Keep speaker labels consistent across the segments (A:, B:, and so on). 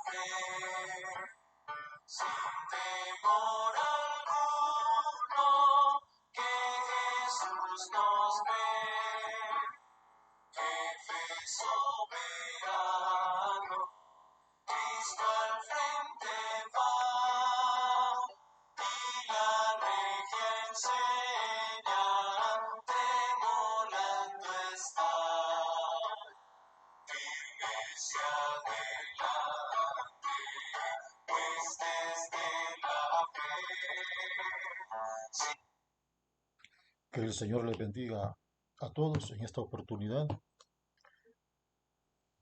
A: fe, sin temor alguno, que Jesús nos ve, jefe soberano, Cristo al frente va, y la regia enseña, tremolando está, firme hacia adelante, pues desde la fe.
B: Que el Señor les bendiga a todos en esta oportunidad.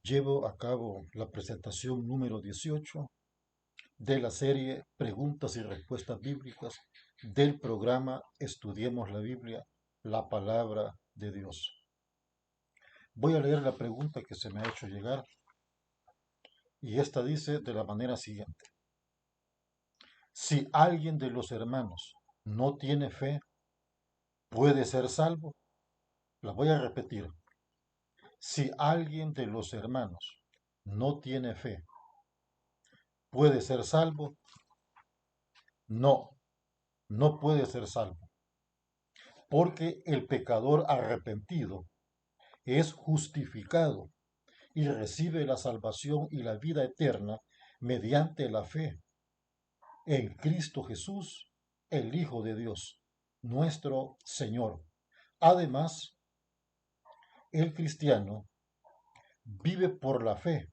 B: Llevo a cabo la presentación número 18 de la serie Preguntas y Respuestas Bíblicas del programa Estudiemos la Biblia, la Palabra de Dios. Voy a leer la pregunta que se me ha hecho llegar y esta dice de la manera siguiente. Si alguien de los hermanos no tiene fe, ¿puede ser salvo? La voy a repetir. Si alguien de los hermanos no tiene fe, ¿puede ser salvo? No, no puede ser salvo, porque el pecador arrepentido es justificado y recibe la salvación y la vida eterna mediante la fe en Cristo Jesús, el Hijo de Dios, nuestro Señor. Además, el cristiano vive por la fe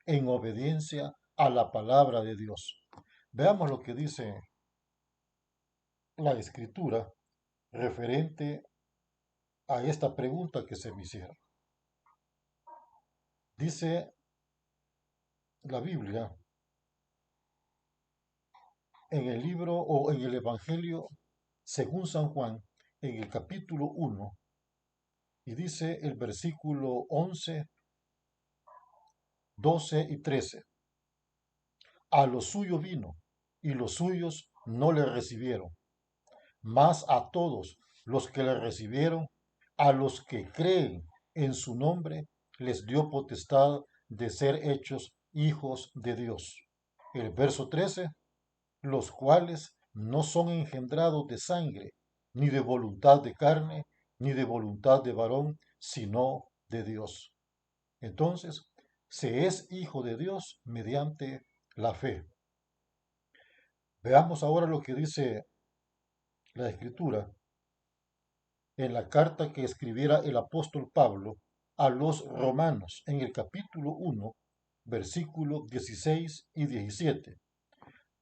B: en obediencia a la palabra de Dios. Veamos lo que dice la Escritura referente a esta pregunta que se me hicieron. Dice la Biblia en el libro o en el Evangelio según San Juan, en el capítulo 1, y dice el versículo 11, 12 y 13. A lo suyo vino, y los suyos no le recibieron, mas a todos los que le recibieron, a los que creen en su nombre, les dio potestad de ser hechos hijos de Dios. El verso 13, los cuales no son engendrados de sangre, ni de voluntad de carne, ni de voluntad de varón, sino de Dios. Entonces, se es hijo de Dios mediante la fe. Veamos ahora lo que dice la Escritura en la carta que escribiera el apóstol Pablo a los romanos en el capítulo 1, versículos 16 y 17.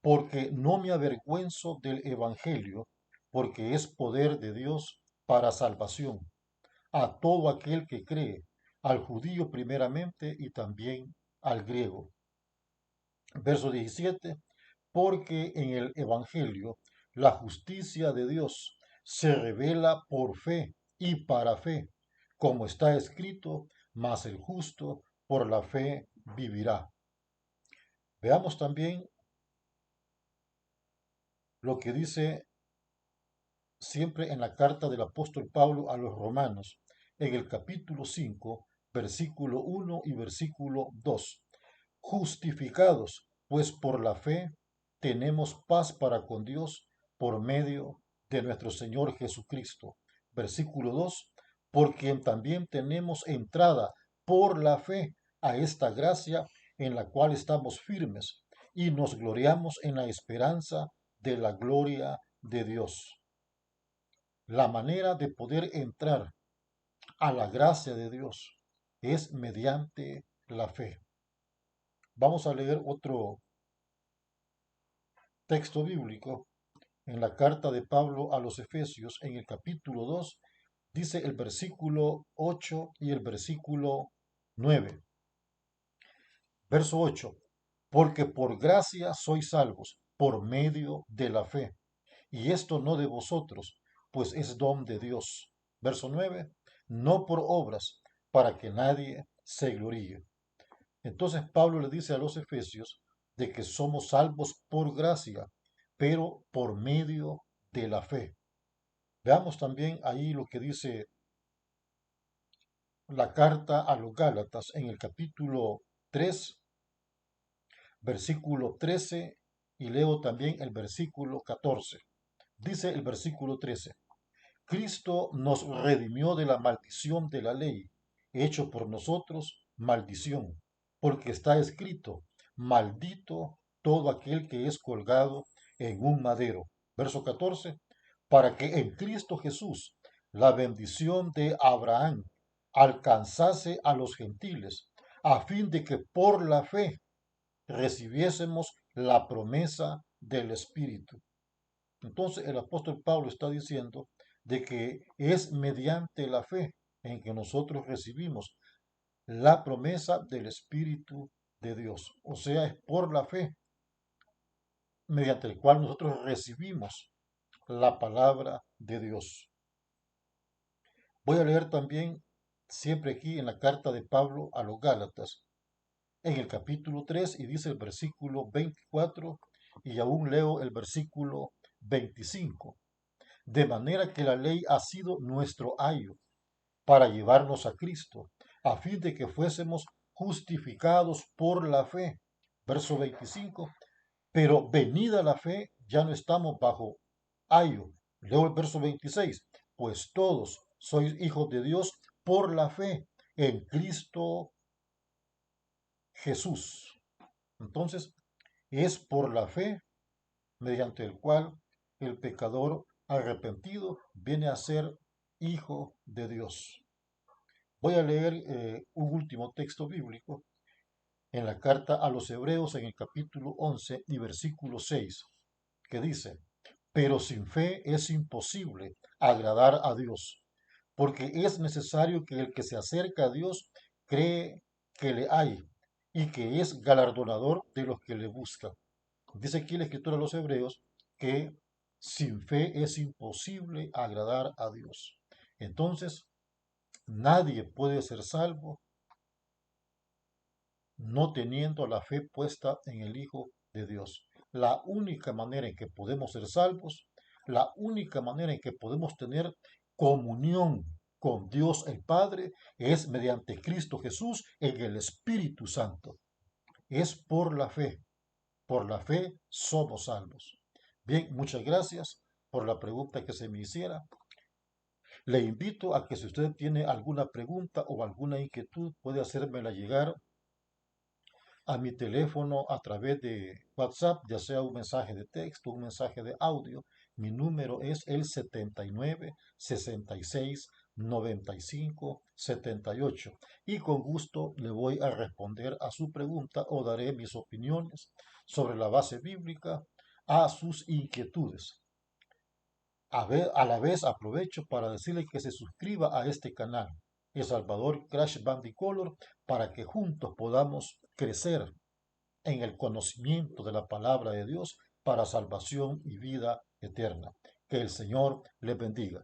B: Porque no me avergüenzo del Evangelio, porque es poder de Dios para salvación a todo aquel que cree, al judío primeramente y también al griego. Verso 17, porque en el Evangelio la justicia de Dios se revela por fe y para fe, como está escrito, mas el justo por la fe vivirá. Veamos también lo que dice siempre en la carta del apóstol Pablo a los romanos, en el capítulo 5, versículo 1 y versículo 2. Justificados, pues por la fe tenemos paz para con Dios por medio de nuestro Señor Jesucristo. Versículo 2, por quien también tenemos entrada por la fe a esta gracia en la cual estamos firmes y nos gloriamos en la esperanza de la gloria de Dios. La manera de poder entrar a la gracia de Dios es mediante la fe. Vamos a leer otro texto bíblico en la carta de Pablo a los Efesios en el capítulo 2, dice el versículo 8 y el versículo 9. Verso 8. Porque por gracia sois salvos por medio de la fe, y esto no de vosotros, pues es don de Dios. Verso 9. No por obras, para que nadie se gloríe. Entonces Pablo le dice a los Efesios de que somos salvos por gracia, pero por medio de la fe. Veamos también ahí lo que dice la carta a los Gálatas en el capítulo 3, versículo 13, y leo también el versículo 14. Dice el versículo 13: Cristo nos redimió de la maldición de la ley, hecho por nosotros maldición, porque está escrito: maldito todo aquel que es colgado en un madero. Verso 14: para que en Cristo Jesús la bendición de Abraham alcanzase a los gentiles, a fin de que por la fe recibiésemos la promesa del Espíritu. Entonces el apóstol Pablo está diciendo de que es mediante la fe en que nosotros recibimos la promesa del Espíritu de Dios. O sea, es por la fe mediante el cual nosotros recibimos la palabra de Dios. Voy a leer también, siempre aquí en la carta de Pablo a los Gálatas, en el capítulo 3, y dice el versículo 24, y aún leo el versículo 25. De manera que la ley ha sido nuestro ayo para llevarnos a Cristo, a fin de que fuésemos justificados por la fe. Verso 25. Pero venida la fe, ya no estamos bajo ayo. Leo el verso 26. Pues todos sois hijos de Dios por la fe en Cristo Jesús. Entonces, es por la fe mediante el cual el pecador arrepentido viene a ser hijo de Dios. Voy a leer un último texto bíblico en la carta a los Hebreos en el capítulo 11 y versículo 6, que dice: pero sin fe es imposible agradar a Dios, porque es necesario que el que se acerca a Dios cree que le hay y que es galardonador de los que le buscan. Dice aquí la escritura a los Hebreos que sin fe es imposible agradar a Dios. Entonces, nadie puede ser salvo no teniendo la fe puesta en el Hijo de Dios. La única manera en que podemos ser salvos, la única manera en que podemos tener comunión con Dios el Padre es mediante Cristo Jesús en el Espíritu Santo. Es por la fe. Por la fe somos salvos. Bien, muchas gracias por la pregunta que se me hiciera. Le invito a que si usted tiene alguna pregunta o alguna inquietud, puede hacérmela llegar a mi teléfono a través de WhatsApp, ya sea un mensaje de texto, un mensaje de audio. Mi número es el 79 66 95 78 y con gusto le voy a responder a su pregunta o daré mis opiniones sobre la base bíblica a sus inquietudes. A la vez aprovecho para decirle que se suscriba a este canal, El Salvador Crash Bandicolor, para que juntos podamos crecer en el conocimiento de la palabra de Dios para salvación y vida eterna. Que el Señor les bendiga.